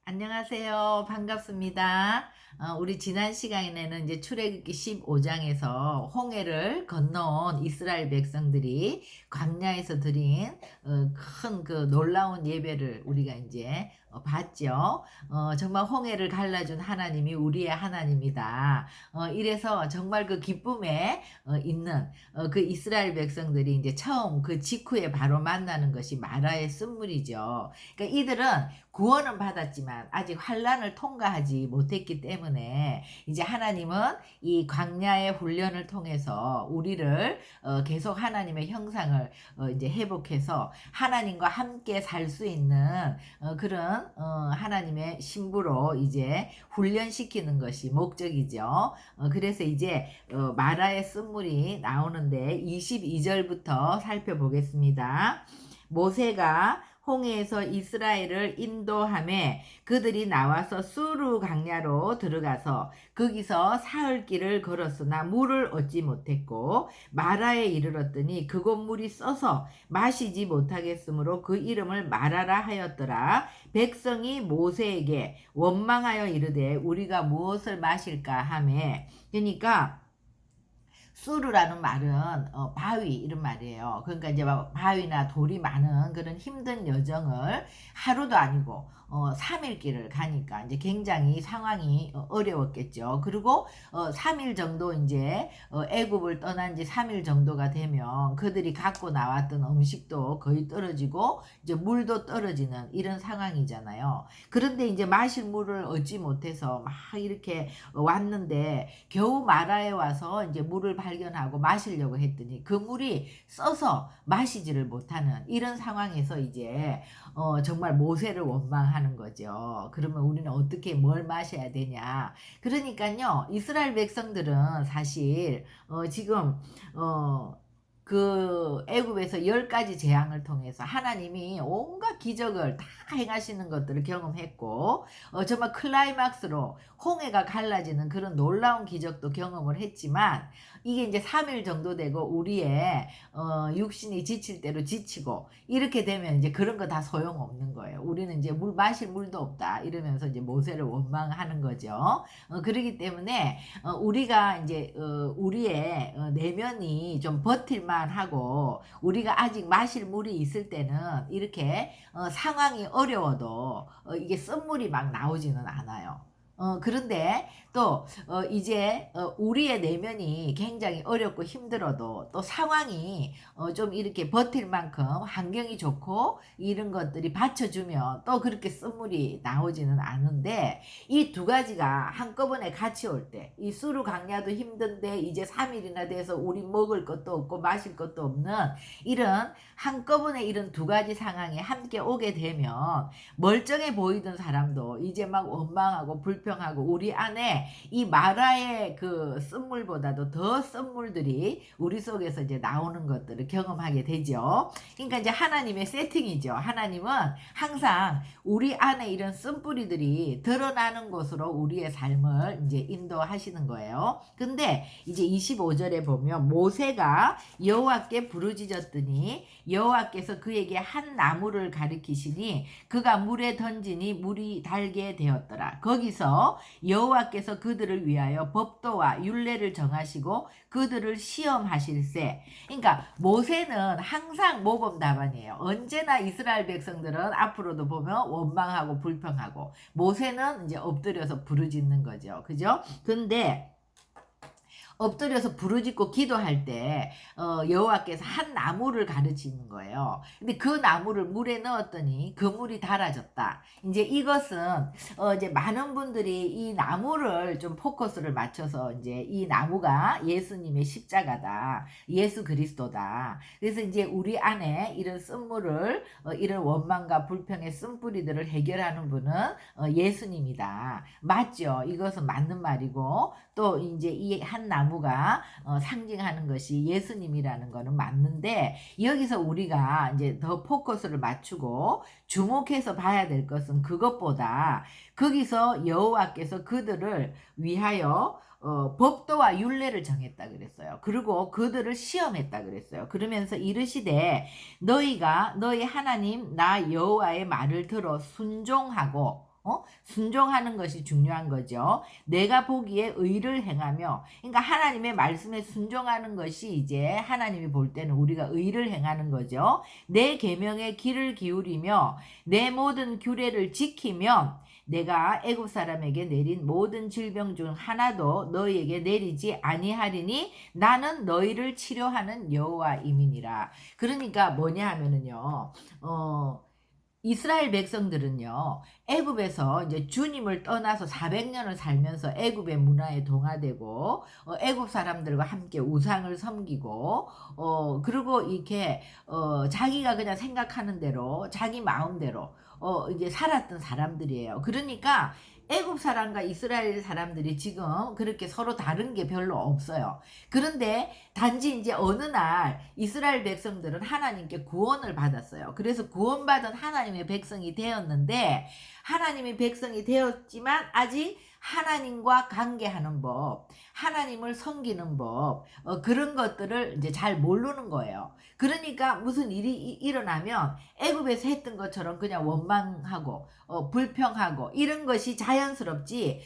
안녕하세요. 반갑습니다. 우리 지난 시간에는 이제 출애굽기 15장에서 홍해를 건너온 이스라엘 백성들이 광야에서 드린 큰 그 놀라운 예배를 우리가 이제 봤죠. 정말 홍해를 갈라준 하나님이 우리의 하나님이다. 이래서 정말 그 기쁨에 있는 그 이스라엘 백성들이 이제 처음 그 직후에 바로 만나는 것이 마라의 쓴물이죠. 그러니까 이들은 구원은 받았지만 아직 환란을 통과하지 못했기 때문에 이제 하나님은 이 광야의 훈련을 통해서 우리를 계속 하나님의 형상을 이제 회복해서 하나님과 함께 살 수 있는 그런 하나님의 신부로 이제 훈련시키는 것이 목적이죠. 그래서 이제 마라의 쓴물이 나오는데 22절부터 살펴보겠습니다. 모세가 홍해에서 이스라엘을 인도하매 그들이 나와서 수르 강야로 들어가서 거기서 사흘 길을 걸었으나 물을 얻지 못했고 마라에 이르렀더니 그곳 물이 써서 마시지 못하겠으므로 그 이름을 마라라 하였더라. 백성이 모세에게 원망하여 이르되 우리가 무엇을 마실까 하매, 그러니까 수르라는 말은 바위 이런 말이에요. 그러니까 이제 바위나 돌이 많은 그런 힘든 여정을 하루도 아니고 3일 길을 가니까 이제 굉장히 상황이 어려웠겠죠. 그리고 3일 정도 이제 애굽을 떠난 지 3일 정도가 되면 그들이 갖고 나왔던 음식도 거의 떨어지고 이제 물도 떨어지는 이런 상황이잖아요. 그런데 이제 마실 물을 얻지 못해서 막 이렇게 왔는데 겨우 마라에 와서 이제 물을 발견하고 마시려고 했더니 그 물이 써서 마시지를 못하는 이런 상황에서 이제 정말 모세를 원망하는 거죠. 그러면 우리는 어떻게 뭘 마셔야 되냐? 그러니까요, 이스라엘 백성들은 사실 지금 그 애굽에서 10가지 재앙을 통해서 하나님이 온갖 기적을 다 행하시는 것들을 경험했고 정말 클라이막스로 홍해가 갈라지는 그런 놀라운 기적도 경험을 했지만 이게 이제 3일 정도 되고 우리의 육신이 지칠 대로 지치고 이렇게 되면 이제 그런 거 다 소용없는 거예요. 우리는 이제 물 마실 물도 없다 이러면서 이제 모세를 원망하는 거죠. 그렇기 때문에 우리가 이제 우리의 내면이 좀 버틸만 하고 우리가 아직 마실 물이 있을 때는 이렇게 상황이 어려워도 이게 쓴물이 막 나오지는 않아요. 그런데 또 이제 우리의 내면이 굉장히 어렵고 힘들어도 또 상황이 좀 이렇게 버틸 만큼 환경이 좋고 이런 것들이 받쳐주면 또 그렇게 쓴물이 나오지는 않은데 이 두 가지가 한꺼번에 같이 올 때 이 수루 강야도 힘든데 이제 3일이나 돼서 우리 먹을 것도 없고 마실 것도 없는 이런 한꺼번에 이런 두 가지 상황이 함께 오게 되면 멀쩡해 보이던 사람도 이제 막 원망하고 불평하고 우리 안에 이 마라의 그 쓴물보다도 더 쓴물들이 우리 속에서 이제 나오는 것들을 경험하게 되죠. 그러니까 이제 하나님의 세팅이죠. 하나님은 항상 우리 안에 이런 쓴뿌리들이 드러나는 곳으로 우리의 삶을 이제 인도하시는 거예요. 근데 이제 25절에 보면 모세가 여호와께 부르짖었더니 여호와께서 그에게 한 나무를 가리키시니 그가 물에 던지니 물이 달게 되었더라. 거기서 여호와께서 그들을 위하여 법도와 율례를 정하시고 그들을 시험하실세. 그러니까 모세는 항상 모범답안이에요. 언제나 이스라엘 백성들은 앞으로도 보면 원망하고 불평하고 모세는 이제 엎드려서 부르짖는 거죠. 그죠? 근데 엎드려서 부르짖고 기도할 때 여호와께서 한 나무를 가르치는 거예요. 근데 그 나무를 물에 넣었더니 그 물이 달아졌다. 이제 이것은 이제 많은 분들이 이 나무를 좀 포커스를 맞춰서 이제 이 나무가 예수님의 십자가다. 예수 그리스도다. 그래서 이제 우리 안에 이런 쓴물을 이런 원망과 불평의 쓴뿌리들을 해결하는 분은 예수님이다. 맞죠? 이것은 맞는 말이고 또 이제 이 한 나무가 상징하는 것이 예수님이라는 거는 맞는데 여기서 우리가 이제 더 포커스를 맞추고 주목해서 봐야 될 것은 그것보다 거기서 여호와께서 그들을 위하여 법도와 율례를 정했다 그랬어요. 그리고 그들을 시험했다 그랬어요. 그러면서 이르시되 너희가 너희 하나님 나 여호와의 말을 들어 순종하고 순종하는 것이 중요한 거죠. 내가 보기에 의를 행하며, 그러니까 하나님의 말씀에 순종하는 것이 이제 하나님이 볼 때는 우리가 의를 행하는 거죠. 내 계명에 귀를 기울이며 내 모든 규례를 지키면 내가 애굽 사람에게 내린 모든 질병 중 하나도 너희에게 내리지 아니하리니 나는 너희를 치료하는 여호와임이니라. 그러니까 뭐냐 하면은요. 이스라엘 백성들은요, 애굽에서 이제 주님을 떠나서 400년을 살면서 애굽의 문화에 동화되고, 애굽 사람들과 함께 우상을 섬기고, 그리고 이렇게, 자기가 그냥 생각하는 대로, 자기 마음대로, 이제 살았던 사람들이에요. 그러니까 애굽 사람과 이스라엘 사람들이 지금 그렇게 서로 다른 게 별로 없어요. 그런데 단지 이제 어느 날 이스라엘 백성들은 하나님께 구원을 받았어요. 그래서 구원받은 하나님의 백성이 되었는데, 하나님의 백성이 되었지만 아직 하나님과 관계하는 법, 하나님을 섬기는 법, 그런 것들을 이제 잘 모르는 거예요. 그러니까 무슨 일이 일어나면 애굽에서 했던 것처럼 그냥 원망하고 불평하고 이런 것이 자연스럽지,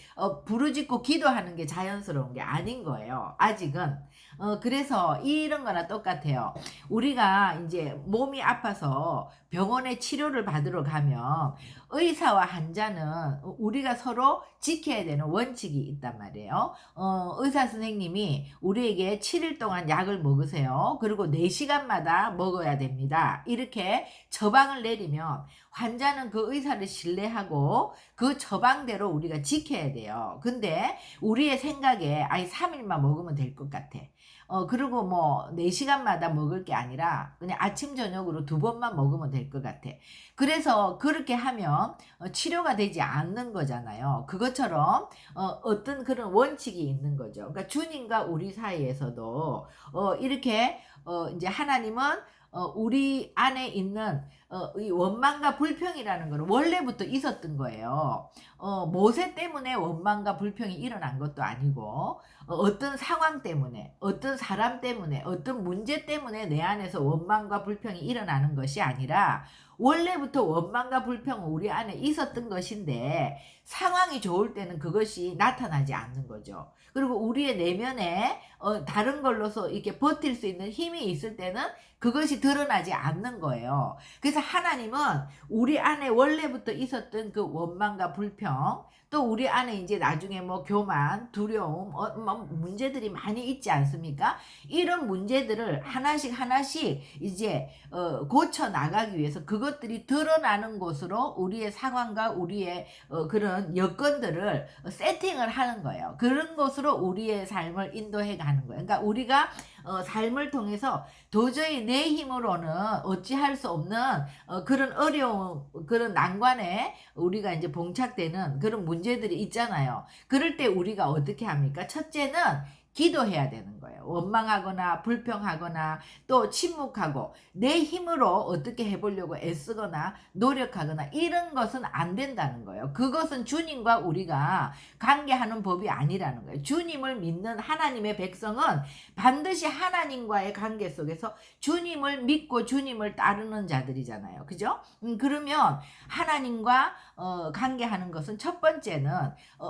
부르짖고 기도하는 게 자연스러운 게 아닌 거예요. 아직은. 그래서 이런 거나 똑같아요. 우리가 이제 몸이 아파서 병원에 치료를 받으러 가면 의사와 환자는 우리가 서로 지켜야 되는 원칙이 있단 말이에요. 의사 선생님이 우리에게 7일 동안 약을 먹으세요. 그리고 4시간마다 먹어야 됩니다. 이렇게 처방을 내리면 환자는 그 의사를 신뢰하고 그 처방대로 우리가 지켜야 돼요. 근데 우리의 생각에 3일만 먹으면 될 것 같아. 그리고 뭐 4시간마다 먹을 게 아니라 그냥 아침 저녁으로 2번만 먹으면 될 것 같아. 그래서 그렇게 하면 치료가 되지 않는 거잖아요. 그것처럼 어떤 그런 원칙이 있는 거죠. 그러니까 주님과 우리 사이에서도 이렇게 이제 하나님은 우리 안에 있는 이 원망과 불평이라는 거는 원래부터 있었던 거예요. 모세 때문에 원망과 불평이 일어난 것도 아니고, 어떤 상황 때문에, 어떤 사람 때문에, 어떤 문제 때문에 내 안에서 원망과 불평이 일어나는 것이 아니라 원래부터 원망과 불평은 우리 안에 있었던 것인데, 상황이 좋을 때는 그것이 나타나지 않는 거죠. 그리고 우리의 내면에 다른 걸로서 이렇게 버틸 수 있는 힘이 있을 때는 그것이 드러나지 않는 거예요. 그래서 하나님은 우리 안에 원래부터 있었던 그 원망과 불평, 또 우리 안에 이제 나중에 뭐 교만, 두려움, 뭐 문제들이 많이 있지 않습니까? 이런 문제들을 하나씩 하나씩 이제 고쳐 나가기 위해서 그것들이 드러나는 곳으로 우리의 상황과 우리의 그런 여건들을 세팅을 하는 거예요. 그런 곳으로 우리의 삶을 인도해 가는 거예요. 그러니까 우리가 삶을 통해서 도저히 내 힘으로는 어찌할 수 없는 그런 어려운 그런 난관에 우리가 이제 봉착되는 그런 문제들이 있잖아요. 그럴 때 우리가 어떻게 합니까? 첫째는 기도해야 되는 거예요. 원망하거나 불평하거나 또 침묵하고 내 힘으로 어떻게 해보려고 애쓰거나 노력하거나 이런 것은 안 된다는 거예요. 그것은 주님과 우리가 관계하는 법이 아니라는 거예요. 주님을 믿는 하나님의 백성은 반드시 하나님과의 관계 속에서 주님을 믿고 주님을 따르는 자들이잖아요. 그죠? 그러면 하나님과 관계하는 것은 첫 번째는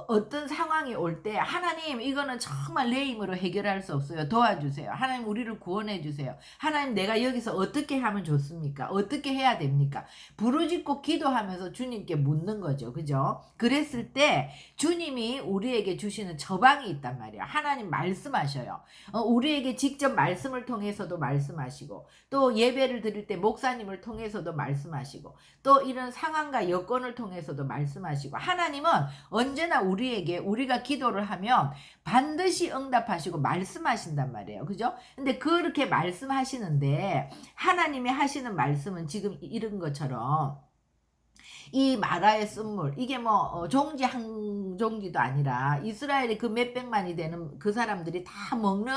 어떤 상황이 올 때 하나님 이거는 정말 내 힘으로 해결할 수 없어요. 도와주세요. 하나님 우리를 구원해 주세요. 하나님 내가 여기서 어떻게 하면 좋습니까? 어떻게 해야 됩니까? 부르짖고 기도하면서 주님께 묻는 거죠. 그죠? 그랬을 때 주님이 우리에게 주시는 처방이 있단 말이에요. 하나님 말씀하셔요. 우리에게 직접 말씀을 통해서도 말씀하시고 또 예배를 드릴 때 목사님을 통해서도 말씀하시고 또 이런 상황과 여건을 통해서도 말씀하시고 하나님은 언제나 우리에게 우리가 기도를 하면 반드시 응답하시고 말씀하신단 말이에요. 그죠? 근데 그렇게 말씀하시는데 하나님이 하시는 말씀은 지금 이런 것처럼 이 마라의 쓴물 이게 뭐 종지 한 종지도 아니라 이스라엘의 그 몇백만이 되는 그 사람들이 다 먹는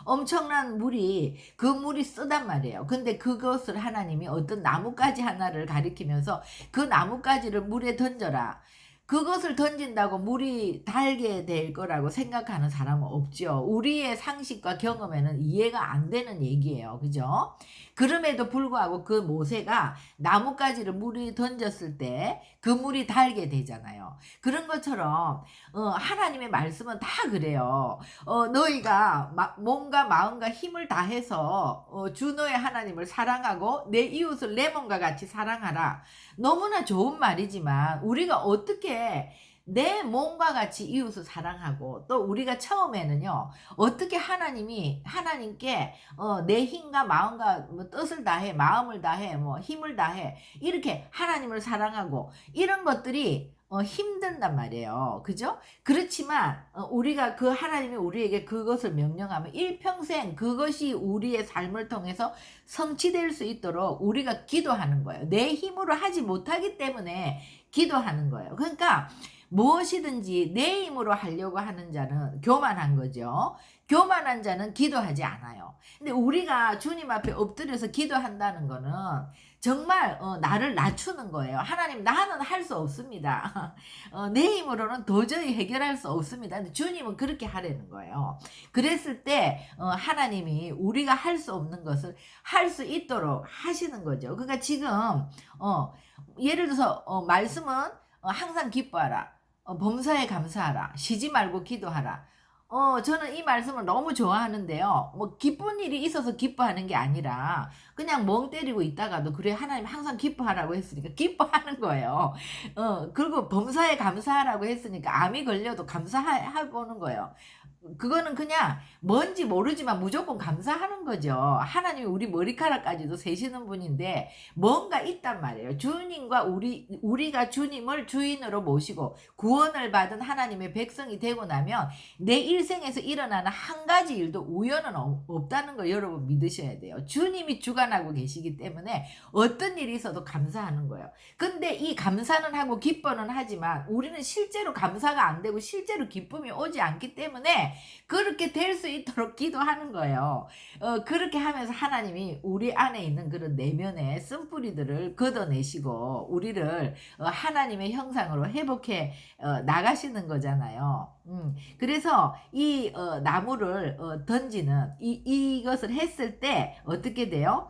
엄청난 물이 그 물이 쓰단 말이에요. 근데 그것을 하나님이 어떤 나뭇가지 하나를 가리키면서 그 나뭇가지를 물에 던져라. 그것을 던진다고 물이 달게 될 거라고 생각하는 사람은 없죠. 우리의 상식과 경험에는 이해가 안 되는 얘기예요. 그죠? 그럼에도 불구하고 그 모세가 나뭇가지를 물이 던졌을 때 그 물이 달게 되잖아요. 그런 것처럼 하나님의 말씀은 다 그래요. 너희가 몸과 마음과 힘을 다해서 주 너의 하나님을 사랑하고 내 이웃을 내 몸과 같이 사랑하라. 너무나 좋은 말이지만 우리가 어떻게 내 몸과 같이 이웃을 사랑하고 또 우리가 처음에는요 어떻게 하나님께 내 힘과 마음과 뭐 뜻을 다해 마음을 다해 뭐 힘을 다해 이렇게 하나님을 사랑하고 이런 것들이 힘든단 말이에요. 그죠? 그렇지만 우리가 그 하나님이 우리에게 그것을 명령하면 일평생 그것이 우리의 삶을 통해서 성취될 수 있도록 우리가 기도하는 거예요. 내 힘으로 하지 못하기 때문에 기도하는 거예요. 그러니까 무엇이든지 내 힘으로 하려고 하는 자는 교만한 거죠. 교만한 자는 기도하지 않아요. 근데 우리가 주님 앞에 엎드려서 기도한다는 거는 정말 나를 낮추는 거예요. 하나님 나는 할 수 없습니다. 내 힘으로는 도저히 해결할 수 없습니다. 근데 주님은 그렇게 하라는 거예요. 그랬을 때 하나님이 우리가 할 수 없는 것을 할 수 있도록 하시는 거죠. 그러니까 지금 예를 들어서 말씀은 항상 기뻐하라. 범사에 감사하라. 쉬지 말고 기도하라. 저는 이 말씀을 너무 좋아하는데요. 뭐 기쁜 일이 있어서 기뻐하는 게 아니라 그냥 멍 때리고 있다가도 그래 하나님 항상 기뻐하라고 했으니까 기뻐하는 거예요. 그리고 범사에 감사하라고 했으니까 암이 걸려도 감사해보는 거예요. 그거는 그냥 뭔지 모르지만 무조건 감사하는 거죠. 하나님이 우리 머리카락까지도 세시는 분인데 뭔가 있단 말이에요. 주님과 우리가 주님을 주인으로 모시고 구원을 받은 하나님의 백성이 되고 나면 내 일생에서 일어나는 한 가지 일도 우연은 없다는 걸 여러분 믿으셔야 돼요. 주님이 주관하고 계시기 때문에 어떤 일이 있어도 감사하는 거예요. 근데 이 감사는 하고 기뻐는 하지만 우리는 실제로 감사가 안 되고 실제로 기쁨이 오지 않기 때문에 그렇게 될 수 있도록 기도하는 거예요. 그렇게 하면서 하나님이 우리 안에 있는 그런 내면의 쓴뿌리들을 걷어내시고 우리를 하나님의 형상으로 회복해 나가시는 거잖아요. 그래서 이 나무를 던지는 이것을 했을 때 어떻게 돼요?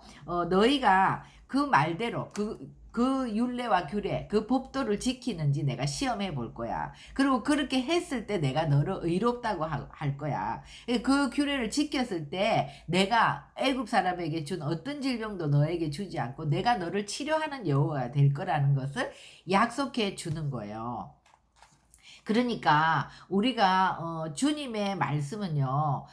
너희가 그 말대로 그 율례와 규례, 그 법도를 지키는지 내가 시험해 볼 거야. 그리고 그렇게 했을 때 내가 너를 의롭다고 할 거야. 그 규례를 지켰을 때 내가 애굽 사람에게 준 어떤 질병도 너에게 주지 않고 내가 너를 치료하는 여호와가 될 거라는 것을 약속해 주는 거예요. 그러니까 우리가 주님의 말씀은요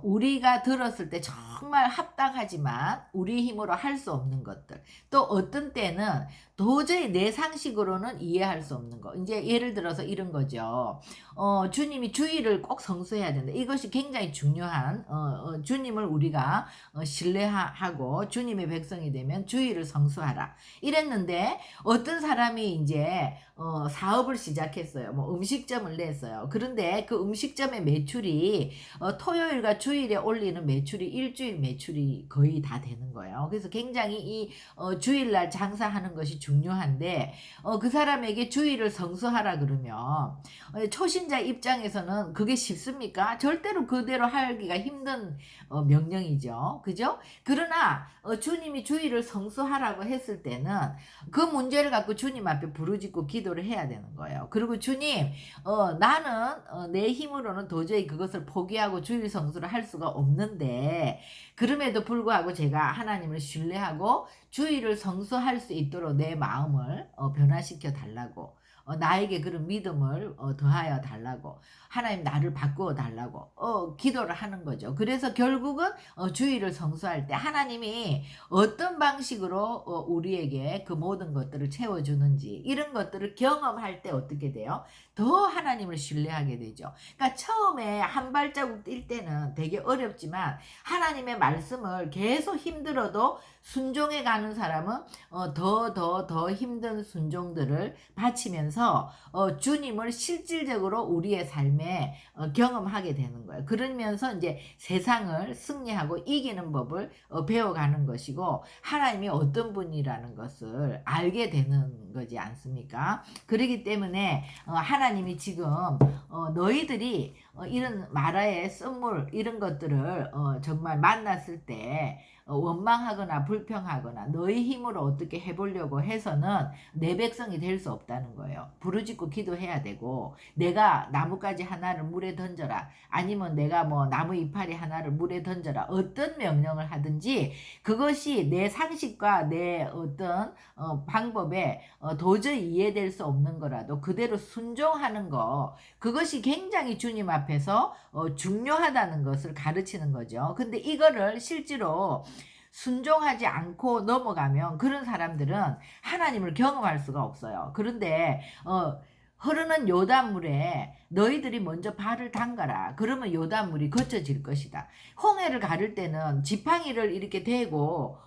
우리가 들었을 때 정말 합당하지만 우리 힘으로 할 수 없는 것들 또 어떤 때는 도저히 내 상식으로는 이해할 수 없는 거 이제 예를 들어서 이런 거죠. 주님이 주일을 꼭 성수해야 된다. 이것이 굉장히 중요한 주님을 우리가 신뢰하고 주님의 백성이 되면 주일을 성수하라 이랬는데 어떤 사람이 이제 사업을 시작했어요. 뭐 음식점을 냈어요. 그런데 그 음식점의 매출이 토요일과 주일에 올리는 매출이 일주일 매출이 거의 다 되는 거예요. 그래서 굉장히 이 주일날 장사하는 것이 중요한데 그 사람에게 주일을 성수하라 그러면 초신자 입장에서는 그게 쉽습니까? 절대로 그대로 하기가 힘든 명령이죠. 그죠? 그러나 주님이 주일을 성수하라고 했을 때는 그 문제를 갖고 주님 앞에 부르짖고 기도를 해야 되는 거예요. 그리고 주님 나는 내 힘으로는 도저히 그것을 포기하고 주일 성수를 할 수가 없는데 그럼에도 불구하고 제가 하나님을 신뢰하고 주일을 성수할 수 있도록 내 마음을 변화시켜 달라고 나에게 그런 믿음을 더하여 달라고 하나님 나를 바꾸어 달라고 기도를 하는 거죠. 그래서 결국은 주일을 성수할 때 하나님이 어떤 방식으로 우리에게 그 모든 것들을 채워주는지 이런 것들을 경험할 때 어떻게 돼요? 더 하나님을 신뢰하게 되죠. 그러니까 처음에 한 발자국 뛸 때는 되게 어렵지만 하나님의 말씀을 계속 힘들어도 순종해 가는 사람은 더 힘든 순종들을 바치면서 주님을 실질적으로 우리의 삶에 경험하게 되는 거예요. 그러면서 이제 세상을 승리하고 이기는 법을 배워가는 것이고 하나님이 어떤 분이라는 것을 알게 되는 거지 않습니까? 그렇기 때문에 하나님이 지금 너희들이 이런 마라의 쓴물 이런 것들을 정말 만났을 때 원망하거나 불평하거나 너희 힘으로 어떻게 해보려고 해서는 내 백성이 될 수 없다는 거예요. 부르짖고 기도해야 되고 내가 나뭇가지 하나를 물에 던져라 아니면 내가 뭐 나무 이파리 하나를 물에 던져라 어떤 명령을 하든지 그것이 내 상식과 내 어떤 방법에 도저히 이해될 수 없는 거라도 그대로 순종하는 거 그것이 굉장히 주님 앞에서 중요하다는 것을 가르치는 거죠. 근데 이거를 실제로 순종하지 않고 넘어가면 그런 사람들은 하나님을 경험할 수가 없어요. 그런데 흐르는 요단물에 너희들이 먼저 발을 담가라. 그러면 요단물이 거쳐질 것이다. 홍해를 가를 때는 지팡이를 이렇게 대고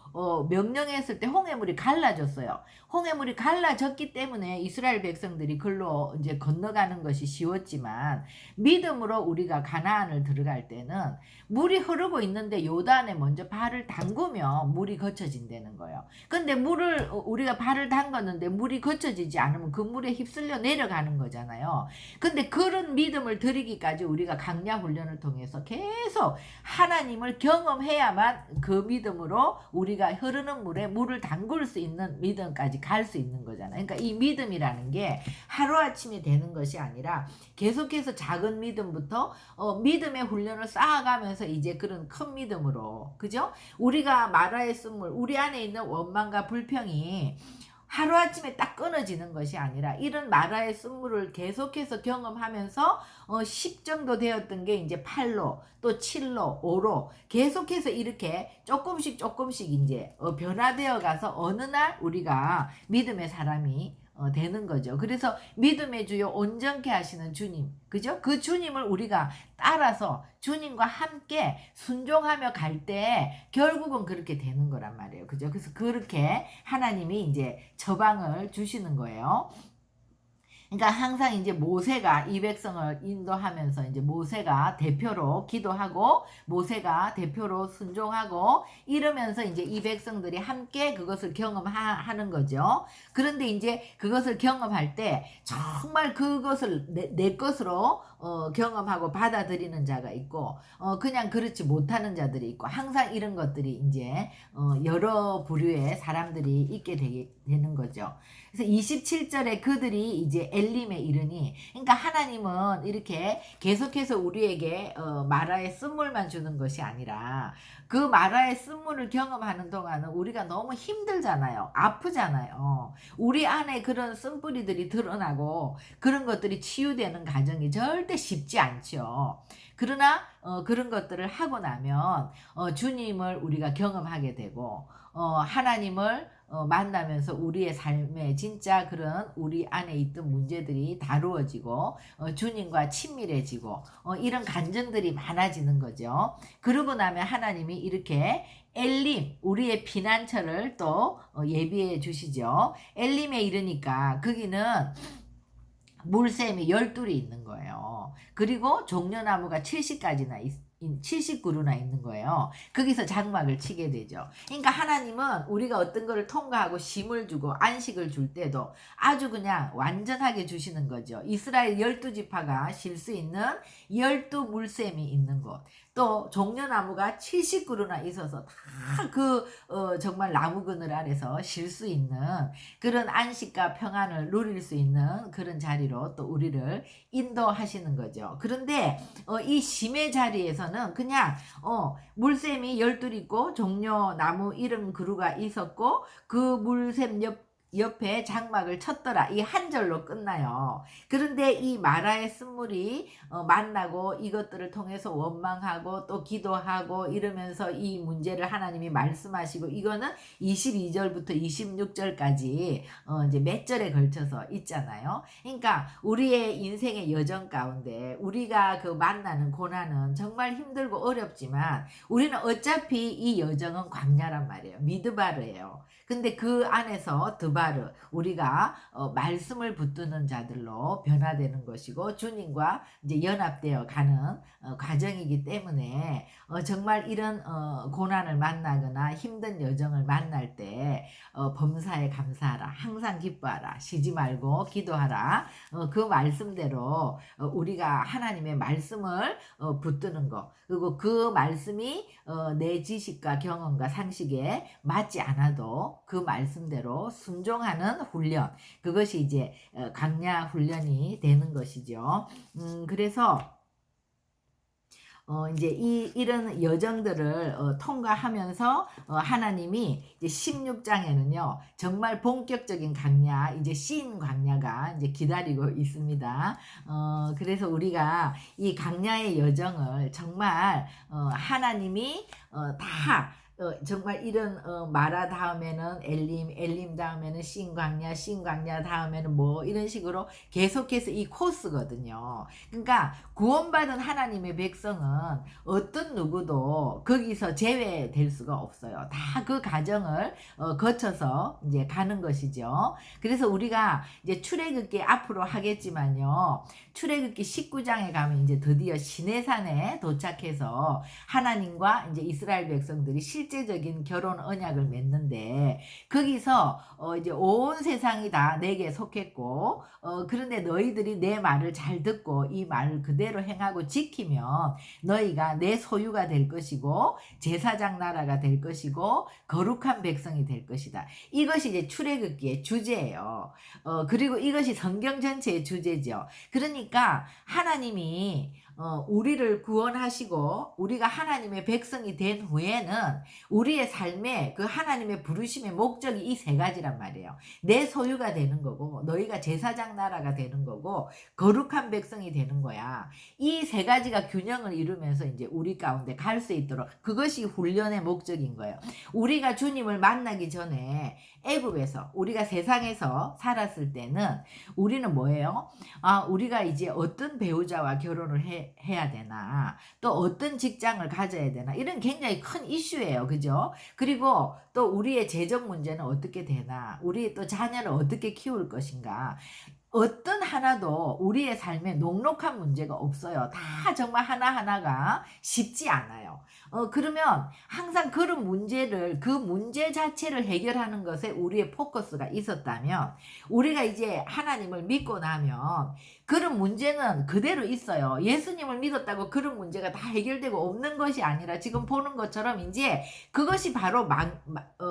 명령했을 때 홍해물이 갈라졌어요. 홍해물이 갈라졌기 때문에 이스라엘 백성들이 글로 이제 건너가는 것이 쉬웠지만 믿음으로 우리가 가나안을 들어갈 때는 물이 흐르고 있는데 요단에 먼저 발을 담그면 물이 거쳐진다는 거예요. 근데 물을 우리가 발을 담갔는데 물이 거쳐지지 않으면 그 물에 휩쓸려 내려가는 거잖아요. 근데 그런 믿음을 드리기까지 우리가 강야 훈련을 통해서 계속 하나님을 경험해야만 그 믿음으로 우리가 흐르는 물에 물을 담글 수 있는 믿음까지 갈 수 있는 거잖아요. 그러니까 이 믿음이라는 게 하루아침에 되는 것이 아니라 계속해서 작은 믿음부터 믿음의 훈련을 쌓아가면서 이제 그런 큰 믿음으로 그죠? 우리가 마라의 쓴물 우리 안에 있는 원망과 불평이 하루아침에 딱 끊어지는 것이 아니라 이런 마라의 쓴물을 계속해서 경험하면서 10 정도 되었던 게 이제 8로 또 7로 5로 계속해서 이렇게 조금씩 이제 변화되어 가서 어느 날 우리가 믿음의 사람이 되는 거죠. 그래서 믿음의 주요 온전케 하시는 주님, 그죠? 그 주님을 우리가 따라서 주님과 함께 순종하며 갈 때 결국은 그렇게 되는 거란 말이에요. 그죠? 그래서 그렇게 하나님이 이제 처방을 주시는 거예요. 그러니까 항상 이제 모세가 이 백성을 인도하면서 이제 모세가 대표로 기도하고 모세가 대표로 순종하고 이러면서 이제 이 백성들이 함께 그것을 경험하는 거죠. 그런데 이제 그것을 경험할 때 정말 그것을 내 것으로 경험하고 받아들이는 자가 있고 그냥 그렇지 못하는 자들이 있고 항상 이런 것들이 이제 여러 부류의 사람들이 있게 되는 거죠. 그래서 27절에 그들이 이제 엘림에 이르니 그러니까 하나님은 이렇게 계속해서 우리에게 마라의 쓴물만 주는 것이 아니라 그 마라의 쓴물을 경험하는 동안은 우리가 너무 힘들잖아요. 아프잖아요. 우리 안에 그런 쓴뿌리들이 드러나고 그런 것들이 치유되는 과정이 절대 쉽지 않죠. 그러나 그런 것들을 하고 나면 주님을 우리가 경험하게 되고 하나님을 만나면서 우리의 삶에 진짜 그런 우리 안에 있던 문제들이 다루어지고 주님과 친밀해지고 이런 감정들이 많아지는 거죠. 그러고 나면 하나님이 이렇게 엘림 우리의 피난처를 또 예비해 주시죠. 엘림에 이르니까 거기는 물샘이 12이 있는 거예요. 그리고 종려나무가 70그루나 있는 거예요. 거기서 장막을 치게 되죠. 그러니까 하나님은 우리가 어떤 거를 통과하고 쉼을 주고 안식을 줄 때도 아주 그냥 완전하게 주시는 거죠. 이스라엘 12지파가 쉴 수 있는 12물샘이 있는 곳. 또 종려나무가 70그루나 있어서 다 그 정말 나무 그늘 아래서 쉴 수 있는 그런 안식과 평안을 누릴 수 있는 그런 자리로 또 우리를 인도하시는 거죠. 그런데 이 쉼의 자리에서는 그냥 물샘이 12 있고 종려나무 이런 그루가 있었고 그 물샘 옆 옆에 장막을 쳤더라. 이 한 절로 끝나요. 그런데 이 마라의 쓴물이 만나고 이것들을 통해서 원망하고 또 기도하고 이러면서 이 문제를 하나님이 말씀하시고, 이거는 22절부터 26절까지 이제 몇 절에 걸쳐서 있잖아요. 그러니까 우리의 인생의 여정 가운데 우리가 그 만나는 고난은 정말 힘들고 어렵지만 우리는 어차피 이 여정은 광야란 말이에요. 미드바르예요. 근데 그 안에서 드바르, 우리가 말씀을 붙드는 자들로 변화되는 것이고 주님과 이제 연합되어 가는 과정이기 때문에 정말 이런 고난을 만나거나 힘든 여정을 만날 때 범사에 감사하라, 항상 기뻐하라, 쉬지 말고 기도하라. 그 말씀대로 우리가 하나님의 말씀을 붙드는 거, 그리고 그 말씀이 내 지식과 경험과 상식에 맞지 않아도 그 말씀대로 순종하는 훈련, 그것이 이제 강야 훈련이 되는 것이죠. 그래서 이제 이런 여정들을 통과하면서 하나님이 이제 16장에는요, 정말 본격적인 강야, 이제 신 강야가 이제 기다리고 있습니다. 그래서 우리가 이 강야의 여정을 정말 하나님이 다 정말 이런 마라 다음에는 엘림 다음에는 신광야, 신광야 다음에는 뭐 이런 식으로 계속해서 이 코스거든요. 그러니까 구원받은 하나님의 백성은 어떤 누구도 거기서 제외될 수가 없어요. 다 그 과정을 거쳐서 이제 가는 것이죠. 그래서 우리가 이제 출애굽기 앞으로 하겠지만요, 출애굽기 19장에 가면 이제 드디어 시내산에 도착해서 하나님과 이제 이스라엘 백성들이 실제적인 결혼 언약을 맺는데, 거기서 이제 온 세상이 다 내게 속했고 그런데 너희들이 내 말을 잘 듣고 이 말을 그대로 행하고 지키면 너희가 내 소유가 될 것이고 제사장 나라가 될 것이고 거룩한 백성이 될 것이다. 이것이 이제 출애굽기의 주제예요. 그리고 이것이 성경 전체의 주제죠. 그러니까 하나님이 우리를 구원하시고 우리가 하나님의 백성이 된 후에는 우리의 삶에 그 하나님의 부르심의 목적이 이 세 가지란 말이에요. 내 소유가 되는 거고, 너희가 제사장 나라가 되는 거고, 거룩한 백성이 되는 거야. 이 세 가지가 균형을 이루면서 이제 우리 가운데 갈 수 있도록, 그것이 훈련의 목적인 거예요. 우리가 주님을 만나기 전에 애굽에서, 우리가 세상에서 살았을 때는 우리는 뭐예요? 우리가 이제 어떤 배우자와 결혼을 해야 되나, 또 어떤 직장을 가져야 되나, 이런 굉장히 큰 이슈예요. 그죠? 그리고 또 우리의 재정 문제는 어떻게 되나, 우리 또 자녀를 어떻게 키울 것인가, 어떤 하나도 우리의 삶에 녹록한 문제가 없어요. 다 정말 하나하나가 쉽지 않아요. 그러면 항상 그런 문제를, 그 문제 자체를 해결하는 것에 우리의 포커스가 있었다면, 우리가 이제 하나님을 믿고 나면 그런 문제는 그대로 있어요. 예수님을 믿었다고 그런 문제가 다 해결되고 없는 것이 아니라 지금 보는 것처럼 이제 그것이 바로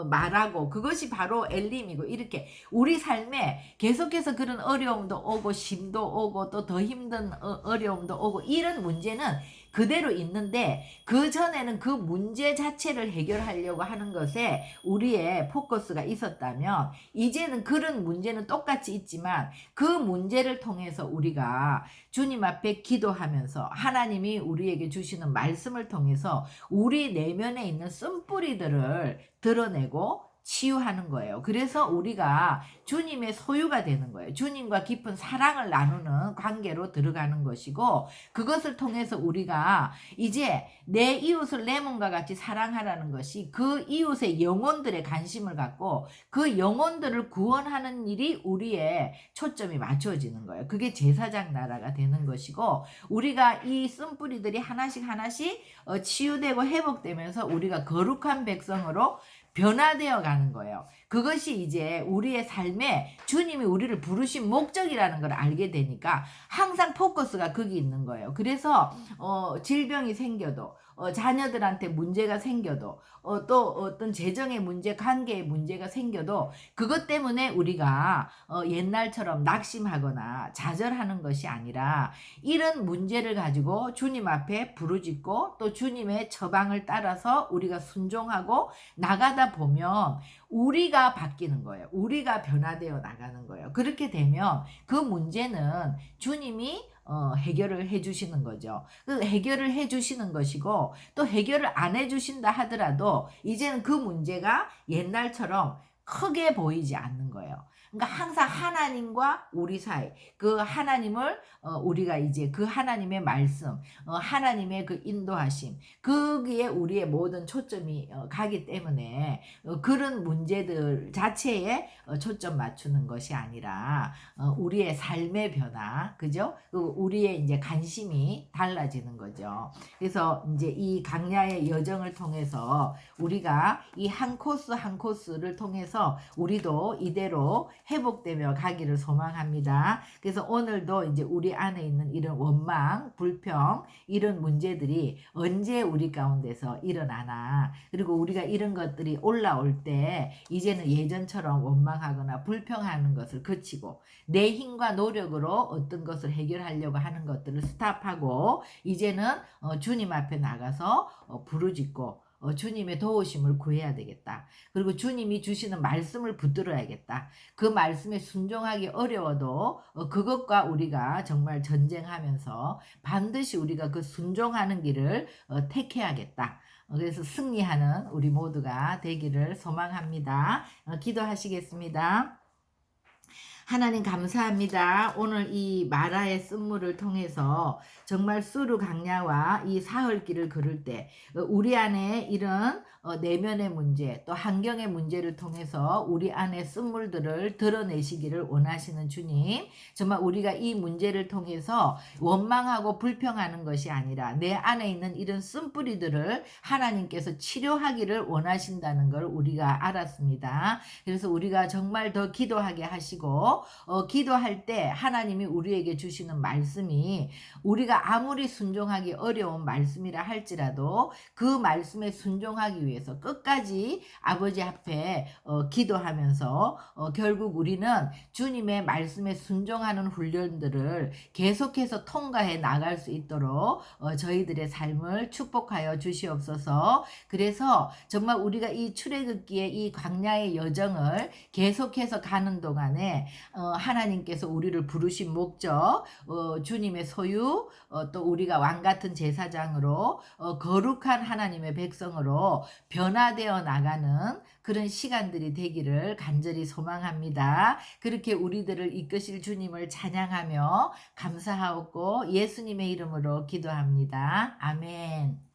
말하고 그것이 바로 엘림이고, 이렇게 우리 삶에 계속해서 그런 어려움도 오고 심도 오고 또 더 힘든 어려움도 오고, 이런 문제는 그대로 있는데 그 전에는 그 문제 자체를 해결하려고 하는 것에 우리의 포커스가 있었다면, 이제는 그런 문제는 똑같이 있지만 그 문제를 통해서 우리가 주님 앞에 기도하면서 하나님이 우리에게 주시는 말씀을 통해서 우리 내면에 있는 쓴뿌리들을 드러내고 치유하는 거예요. 그래서 우리가 주님의 소유가 되는 거예요. 주님과 깊은 사랑을 나누는 관계로 들어가는 것이고, 그것을 통해서 우리가 이제 내 이웃을 내 몸과 같이 사랑하라는 것이, 그 이웃의 영혼들의 관심을 갖고 그 영혼들을 구원하는 일이 우리의 초점이 맞춰지는 거예요. 그게 제사장 나라가 되는 것이고, 우리가 이 쓴뿌리들이 하나씩 치유되고 회복되면서 우리가 거룩한 백성으로 변화되어 가는 거예요. 그것이 이제 우리의 삶에 주님이 우리를 부르신 목적이라는 걸 알게 되니까 항상 포커스가 거기 있는 거예요. 그래서 질병이 생겨도 자녀들한테 문제가 생겨도 또 어떤 재정의 문제, 관계의 문제가 생겨도 그것 때문에 우리가 옛날처럼 낙심하거나 좌절하는 것이 아니라 이런 문제를 가지고 주님 앞에 부르짖고 또 주님의 처방을 따라서 우리가 순종하고 나가다 보면 우리가 바뀌는 거예요. 우리가 변화되어 나가는 거예요. 그렇게 되면 그 문제는 주님이 해결을 해 주시는 거죠. 그 해결을 해 주시는 것이고 또 해결을 안 해 주신다 하더라도 이제는 그 문제가 옛날처럼 크게 보이지 않는 거예요. 그러니까 항상 하나님과 우리 사이 그 하나님을 우리가 이제 그 하나님의 말씀, 하나님의 그 인도하심 거기에 우리의 모든 초점이 가기 때문에 그런 문제들 자체에 초점 맞추는 것이 아니라 우리의 삶의 변화, 그죠? 우리의 이제 관심이 달라지는 거죠. 그래서 이제 이 강야의 여정을 통해서 우리가 이 한 코스 한 코스를 통해서 우리도 이대로 회복되며 가기를 소망합니다. 그래서 오늘도 이제 우리 안에 있는 이런 원망, 불평, 이런 문제들이 언제 우리 가운데서 일어나나, 그리고 우리가 이런 것들이 올라올 때 이제는 예전처럼 원망하거나 불평하는 것을 그치고 내 힘과 노력으로 어떤 것을 해결하려고 하는 것들을 스탑하고 이제는 주님 앞에 나가서 부르짖고 주님의 도우심을 구해야 되겠다. 그리고 주님이 주시는 말씀을 붙들어야겠다. 그 말씀에 순종하기 어려워도 그것과 우리가 정말 전쟁하면서 반드시 우리가 그 순종하는 길을 택해야겠다. 그래서 승리하는 우리 모두가 되기를 소망합니다. 기도하시겠습니다. 하나님 감사합니다. 오늘 이 마라의 쓴물을 통해서 정말 수르 강야와 이 사흘길을 걸을 때 우리 안에 이런 내면의 문제 또 환경의 문제를 통해서 우리 안에 쓴물들을 드러내시기를 원하시는 주님, 정말 우리가 이 문제를 통해서 원망하고 불평하는 것이 아니라 내 안에 있는 이런 쓴뿌리들을 하나님께서 치료하기를 원하신다는 걸 우리가 알았습니다. 그래서 우리가 정말 더 기도하게 하시고 기도할 때 하나님이 우리에게 주시는 말씀이 우리가 아무리 순종하기 어려운 말씀이라 할지라도 그 말씀에 순종하기 위해서 끝까지 아버지 앞에 기도하면서 결국 우리는 주님의 말씀에 순종하는 훈련들을 계속해서 통과해 나갈 수 있도록 저희들의 삶을 축복하여 주시옵소서. 그래서 정말 우리가 이 출애굽기의 이 광야의 여정을 계속해서 가는 동안에 하나님께서 우리를 부르신 목적, 주님의 소유, 또 우리가 왕같은 제사장으로 거룩한 하나님의 백성으로 변화되어 나가는 그런 시간들이 되기를 간절히 소망합니다. 그렇게 우리들을 이끄실 주님을 찬양하며 감사하옵고 예수님의 이름으로 기도합니다. 아멘.